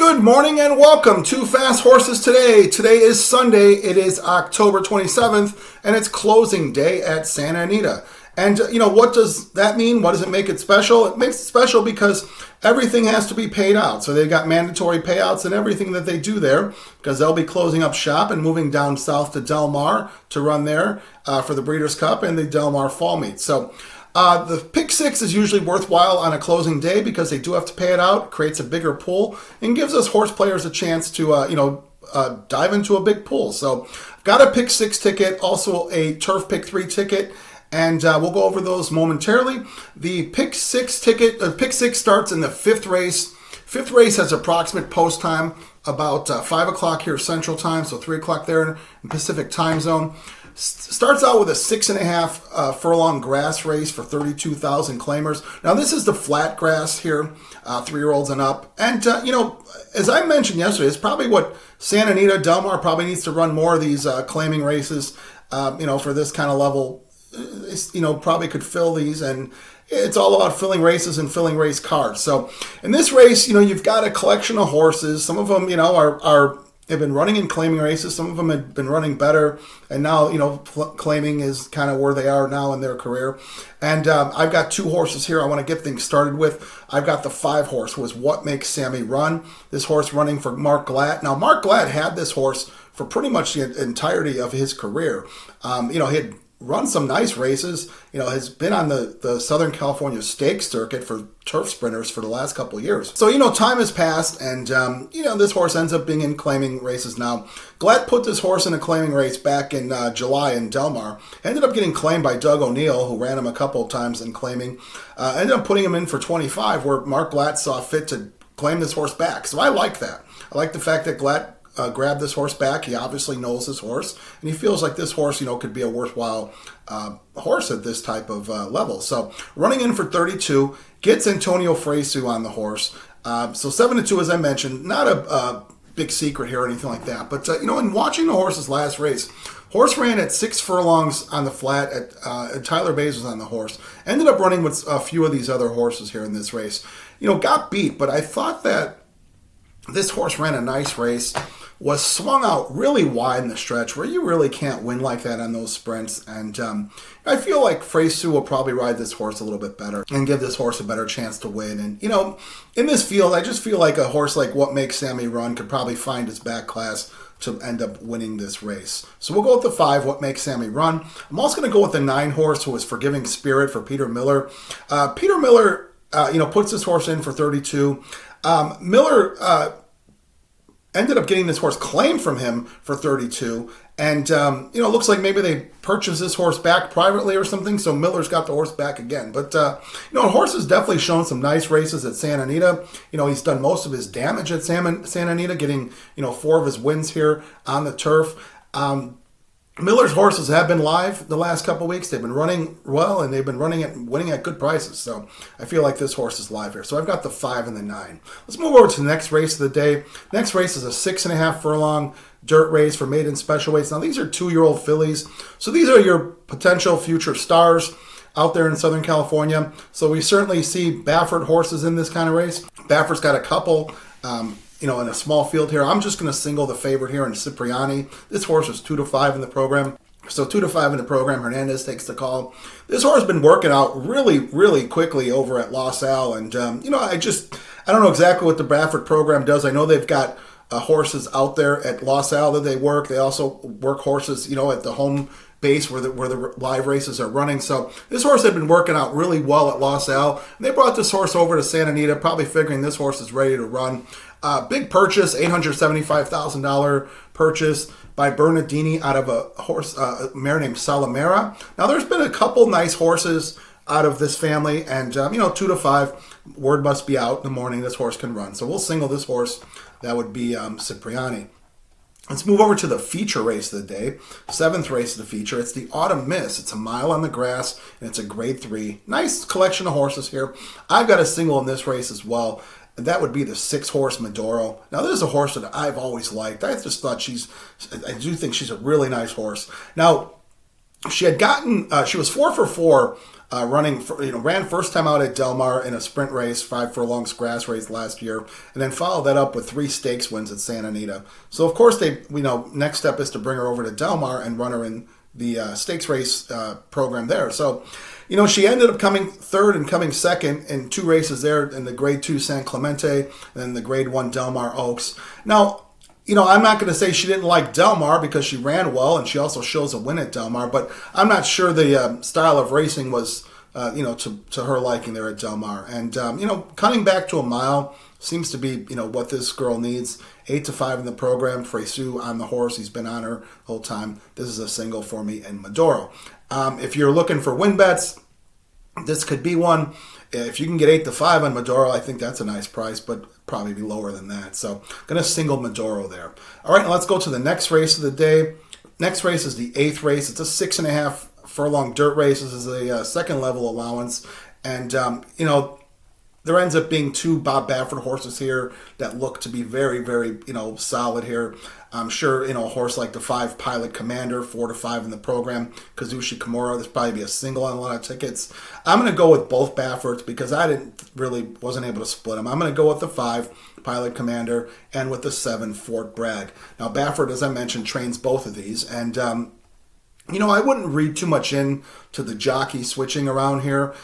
Good morning and welcome to Fast Horses Today. Today is Sunday. It is October 27th and it's closing day at Santa Anita. And what does that mean? What does it make it special? It makes it special because everything has to be paid out. So they've got mandatory payouts and everything that they do there because they'll be closing up shop and moving down south to Del Mar to run there for the Breeders' Cup and the Del Mar Fall Meet. So the pick six is usually worthwhile on a closing day because they do have to pay it out. It creates a bigger pool and gives us horse players a chance to, dive into a big pool. So I've got a pick six ticket, also a turf pick three ticket, and we'll go over those momentarily. The pick six ticket, pick six starts in the fifth race. Fifth race has approximate post time about 5 o'clock here Central Time, so 3 o'clock there in Pacific Time Zone. Starts out with a 6.5 furlong grass race for 32,000 claimers. Now this is the flat grass here, 3-year-olds and up. And, as I mentioned yesterday, it's probably what Santa Anita, Del Mar probably needs to run more of these claiming races, for this kind of level. Probably could fill these, and it's all about filling races and filling race cards. So in this race, you've got a collection of horses. Some of them, have been running in claiming races. Some of them have been running better, and now claiming is kind of where they are now in their career. And I've got 2 horses here I want to get things started with. I've got the 5 horse, who is What Makes Sammy Run. This horse running for Mark Glatt. Now Mark Glatt had this horse for pretty much the entirety of his career. He had run some nice races, has been on the Southern California Stakes circuit for turf sprinters for the last couple of years. So, time has passed, and, this horse ends up being in claiming races now. Glatt put this horse in a claiming race back in July in Del Mar. Ended up getting claimed by Doug O'Neill, who ran him a couple of times in claiming. Ended up putting him in for 25, where Mark Glatt saw fit to claim this horse back. So I like that. I like the fact that Glatt grabbed this horse back. He obviously knows this horse, and he feels like this horse, could be a worthwhile horse at this type of level. So running in for 32, gets Antonio Fresu on the horse. So 7-2, as I mentioned, not a big secret here or anything like that. But, in watching the horse's last race, horse ran at 6 furlongs on the flat. At Tyler Bays was on the horse. Ended up running with a few of these other horses here in this race. Got beat, but I thought that this horse ran a nice race, was swung out really wide in the stretch where you really can't win like that on those sprints. And I feel like Fresu will probably ride this horse a little bit better and give this horse a better chance to win. And, in this field, I just feel like a horse like What Makes Sammy Run could probably find his back class to end up winning this race. So we'll go with the 5, What Makes Sammy Run. I'm also going to go with the 9 horse, who is Forgiving Spirit for Peter Miller. Peter Miller, puts this horse in for 32. Miller ended up getting this horse claimed from him for 32. And, it looks like maybe they purchased this horse back privately or something, so Miller's got the horse back again. But, the horse has definitely shown some nice races at Santa Anita. He's done most of his damage at Santa Anita, getting, 4 of his wins here on the turf. Miller's horses have been live the last couple weeks. They've been running well, and they've been winning at good prices. So I feel like this horse is live here. So I've got the 5 and the 9. Let's move over to the next race of the day. Next race is a 6.5 furlong dirt race for maiden special weights. Now these are 2-year-old fillies. So these are your potential future stars out there in Southern California. So we certainly see Baffert horses in this kind of race. Baffert's got a couple, in a small field here. I'm just going to single the favorite here in Cipriani. This horse is 2-5 in the program. So 2-5 in the program. Hernandez takes the call. This horse has been working out really, really quickly over at Los Al. And, I don't know exactly what the Baffert program does. I know they've got horses out there at Los Al that they work. They also work horses, at the home base where the live races are running. So this horse had been working out really well at Los Al. And they brought this horse over to Santa Anita, probably figuring this horse is ready to run. Big purchase, $875,000 purchase by Bernardini out of a mare named Salamera. Now, there's been a couple nice horses out of this family, and 2-5, word must be out in the morning this horse can run. So we'll single this horse. That would be Cipriani. Let's move over to the feature race of the day, 7th race of the feature. It's the Autumn Miss. It's a mile on the grass, and it's a grade 3. Nice collection of horses here. I've got a single in this race as well. And that would be the 6 horse Medoro. Now, this is a horse that I've always liked. I just thought I do think she's a really nice horse. Now, she had gotten, she was 4 for 4 running, ran first time out at Del Mar in a sprint race, 5 furlong grass race last year, and then followed that up with 3 stakes wins at Santa Anita. So of course next step is to bring her over to Del Mar and run her in the stakes race program there. So, she ended up coming third and coming second in 2 races there in the Grade 2 San Clemente and then the Grade 1 Del Mar Oaks. Now, I'm not going to say she didn't like Del Mar because she ran well and she also shows a win at Del Mar, but I'm not sure the style of racing was, to her liking there at Del Mar. And, cutting back to a mile seems to be, what this girl needs. 8-5 in the program. Fresu on the horse. He's been on her the whole time. This is a single for me in Maduro. If you're looking for win bets, this could be one. If you can get 8-5 on Maduro, I think that's a nice price, but probably be lower than that. So I'm going to single Maduro there. All right, let's go to the next race of the day. Next race is the 8th race. It's a 6.5 furlong dirt race. This is a second level allowance. And, there ends up being 2 Bob Baffert horses here that look to be very, very, solid here. I'm sure, a horse like the 5 Pilot Commander, 4-5 in the program. Kazushi Kimura, this probably be a single on a lot of tickets. I'm going to go with both Bafferts because I wasn't able to split them. I'm going to go with the 5 Pilot Commander and with the 7 Fort Bragg. Now, Baffert, as I mentioned, trains both of these. And, I wouldn't read too much into the jockey switching around here.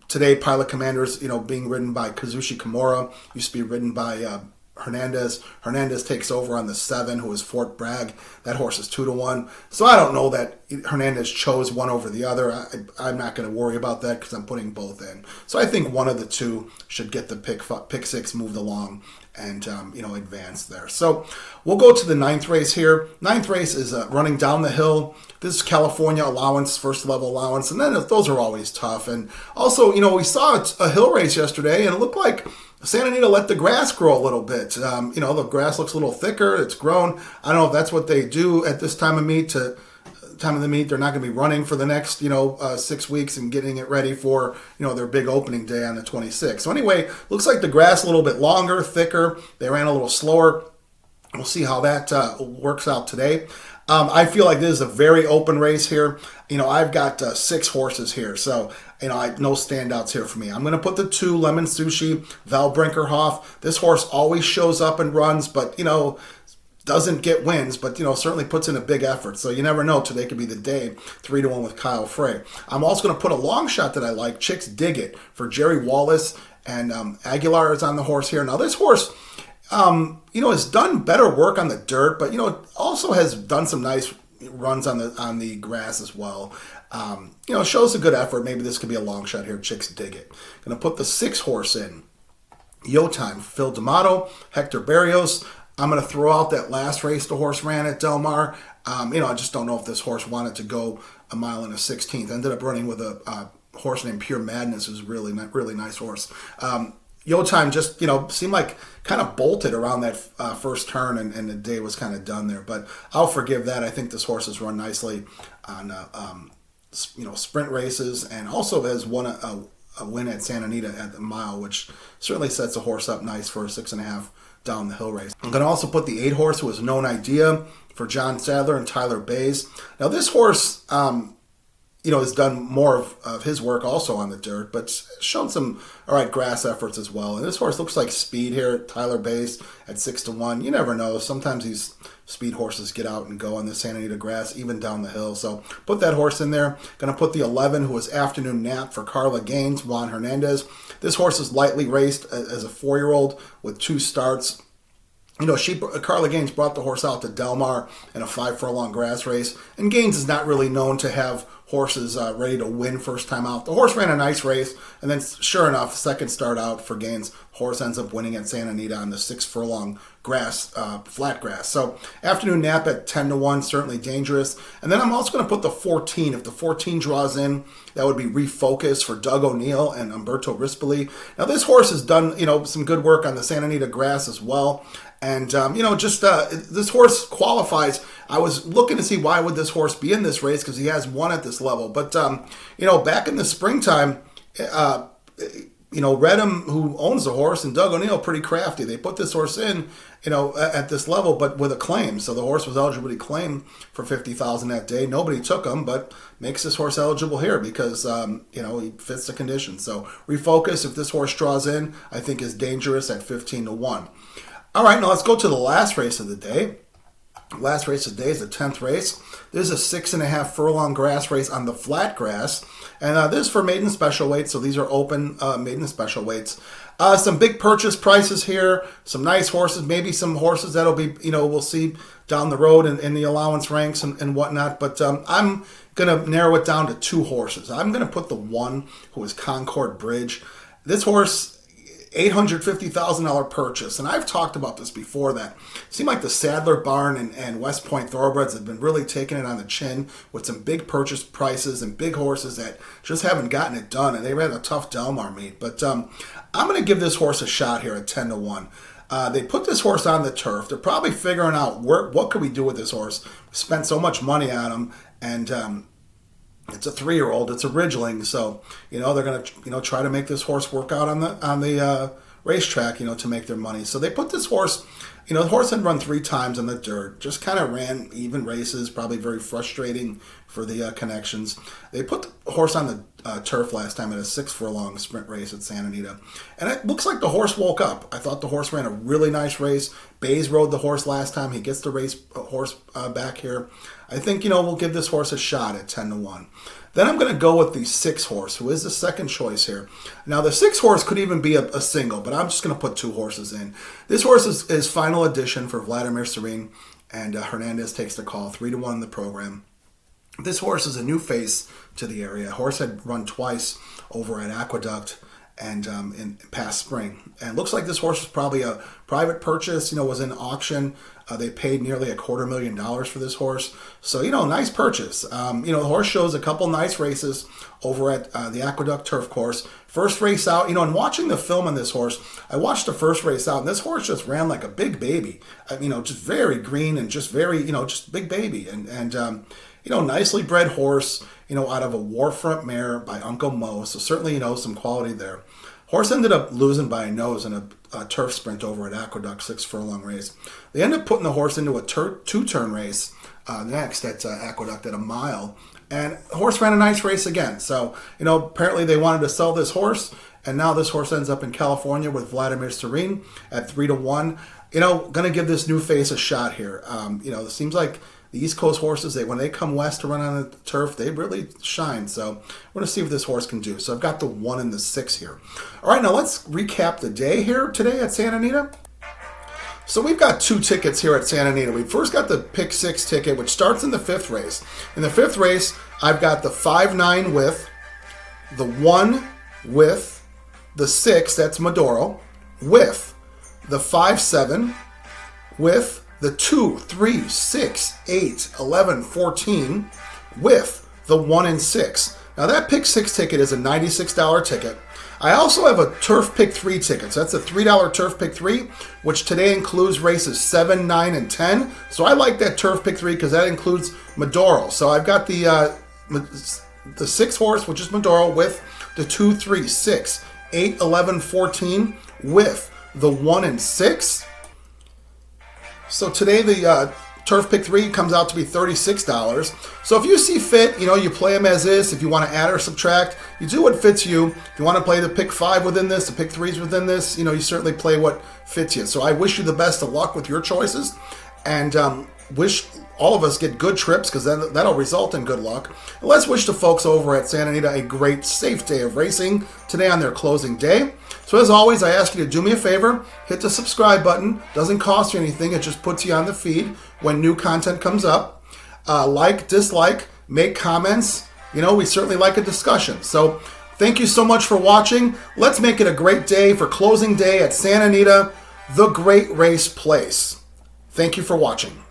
Today, Pilot Commander is, being ridden by Kazushi Kimura. Used to be ridden by Hernandez. Hernandez takes over on the 7, who is Fort Bragg. That horse is 2-1. So I don't know that Hernandez chose one over the other. I'm not going to worry about that because I'm putting both in. So I think one of the 2 should get the pick 6 moved along and, advance there. So we'll go to the 9th race here. 9th race is running down the hill. This is California allowance, first level allowance, and then those are always tough. And also, we saw a hill race yesterday, and it looked like Santa Anita let the grass grow a little bit. The grass looks a little thicker. It's grown. I don't know if that's what they do at this time of the meet. They're not going to be running for the next, 6 weeks and getting it ready for, their big opening day on the 26th. So anyway, looks like the grass a little bit longer, thicker. They ran a little slower. We'll see how that works out today. I feel like this is a very open race here. I've got 6 horses here, so no standouts here for me. I'm going to put the 2 Lemon Sushi, Val Brinkerhoff. This horse always shows up and runs, but doesn't get wins, but certainly puts in a big effort. So you never know. Today could be the day. 3-1 with Kyle Frey. I'm also going to put a long shot that I like, Chicks Dig It, for Jerry Wallace, and Aguilar is on the horse here. Now this horse, has done better work on the dirt, but also has done some nice runs on the grass as well. Shows a good effort. Maybe this could be a long shot here. Chicks Dig It. Going to put the 6 horse in. Yo Time, Phil D'Amato, Hector Barrios. I'm going to throw out that last race the horse ran at Del Mar. I just don't know if this horse wanted to go a mile and a 16th. Ended up running with a horse named Pure Madness, who's really nice horse. Yo Time just, seemed like kind of bolted around that first turn, and the day was kind of done there. But I'll forgive that. I think this horse has run nicely on, sprint races, and also has won a win at Santa Anita at the mile, which certainly sets a horse up nice for a 6.5 down the hill race. I'm going to also put the 8 horse, who is Known Idea, for John Sadler and Tyler Bays. Now this horse, has done more of his work also on the dirt, but shown some all right grass efforts as well. And this horse looks like speed here. Tyler Bays at 6-1. You never know. Sometimes these speed horses get out and go on the Santa Anita grass, even down the hill. So put that horse in there. Going to put the 11, who is Afternoon Nap, for Carla Gaines, Juan Hernandez. This horse is lightly raced as a 4-year-old with 2 starts. Carla Gaines brought the horse out to Del Mar in a 5 furlong grass race, and Gaines is not really known to have horses ready to win first time out. The horse ran a nice race, and then sure enough, second start out for Gaines, horse ends up winning at Santa Anita on the 6 furlong grass, flat grass. So Afternoon Nap at 10-1, certainly dangerous. And then I'm also going to put the 14. If the 14 draws in, that would be Refocus for Doug O'Neill and Umberto Rispoli. Now this horse has done, some good work on the Santa Anita grass as well. And, this horse qualifies. I was looking to see why would this horse be in this race, because he has won at this level. But, back in the springtime, Redham, who owns the horse, and Doug O'Neill, pretty crafty. They put this horse in, at this level, but with a claim. So the horse was eligible to claim for $50,000 that day. Nobody took him, but makes this horse eligible here because, he fits the condition. So Refocus, if this horse draws in, I think is dangerous at 15-1. All right, now let's go to the last race of the day. Last race of the day is the 10th race. This is a 6.5 furlong grass race on the flat grass. And this is for maiden special weights, so these are open maiden special weights. Some big purchase prices here, some nice horses, maybe some horses that'll be, we'll see down the road in the allowance ranks and whatnot. But I'm going to narrow it down to 2 horses. I'm going to put the one who is Concord Bridge. This horse, $850,000 purchase. And I've talked about this before, that it seemed like the Sadler Barn and West Point Thoroughbreds have been really taking it on the chin with some big purchase prices and big horses that just haven't gotten it done. And they had a tough Delmar meet. But I'm going to give this horse a shot here at 10-1. They put this horse on the turf. They're probably figuring out what could we do with this horse. We spent so much money on him, and it's a 3-year-old. It's a Ridgeling, so they're going to try to make this horse work out on the racetrack, to make their money. So they put this horse. The horse had run 3 times on the dirt. Just kind of ran even races. Probably very frustrating for the connections. They put the horse on the turf last time at a 6 furlong sprint race at Santa Anita, and it looks like the horse woke up. I thought the horse ran a really nice race. Bays rode the horse last time. He gets the race horse back here. I think we'll give this horse a shot at 10-1. Then I'm going to go with the 6 horse, who is the second choice here. Now, the 6 horse could even be a single, but I'm just going to put 2 horses in. This horse is final edition for Vladimir Serene, and Hernandez takes the call, 3-1 in the program. This horse is a new face to the area. Horse had run twice over at Aqueduct and in past spring. And it looks like this horse was probably a private purchase, was in auction. They paid nearly $250,000 for this horse. So, nice purchase. The horse shows a couple nice races over at the Aqueduct Turf Course. First race out, and watching the film on this horse, I watched the first race out, and this horse just ran like a big baby. Just very green and just very, just big baby. And nicely bred horse, out of a Warfront mare by Uncle Mo. So certainly, some quality there. Horse ended up losing by a nose in a turf sprint over at Aqueduct, 6 furlong race. They ended up putting the horse into a 2-turn race next at Aqueduct at a mile. And the horse ran a nice race again. So, apparently they wanted to sell this horse. And now this horse ends up in California with Vladimir Serene at 3-1. Going to give this new face a shot here. It seems like the East Coast horses, when they come west to run on the turf, they really shine. So we're going to see what this horse can do. So I've got the 1 and the 6 here. All right, now let's recap the day here today at Santa Anita. So we've got 2 tickets here at Santa Anita. We first got the Pick 6 ticket, which starts in the 5th race. In the 5th race, I've got the 5-9 with, the 1 with, the 6, that's Maduro, with the 5-7, with the 2, 3, 6, 8, 11, 14, with the 1 and 6. Now that Pick 6 ticket is a $96 ticket. I also have a Turf Pick 3 ticket. So that's a $3 Turf Pick 3, which today includes races 7, 9, and 10. So I like that Turf Pick 3 because that includes Maduro. So I've got the 6 horse, which is Maduro, with the 2, 3, 6, 8, 11, 14, with the 1 and 6. So today the Turf Pick 3 comes out to be $36. So if you see fit, you play them as is. If you want to add or subtract, you do what fits you. If you want to play the Pick 5 within this, the Pick 3s within this, you certainly play what fits you. So I wish you the best of luck with your choices, and wish all of us get good trips, because that'll result in good luck. And let's wish the folks over at Santa Anita a great, safe day of racing today on their closing day. So as always, I ask you to do me a favor, hit the subscribe button. Doesn't cost you anything. It just puts you on the feed when new content comes up. Like, dislike, make comments. We certainly like a discussion. So thank you so much for watching. Let's make it a great day for closing day at Santa Anita, the Great Race Place. Thank you for watching.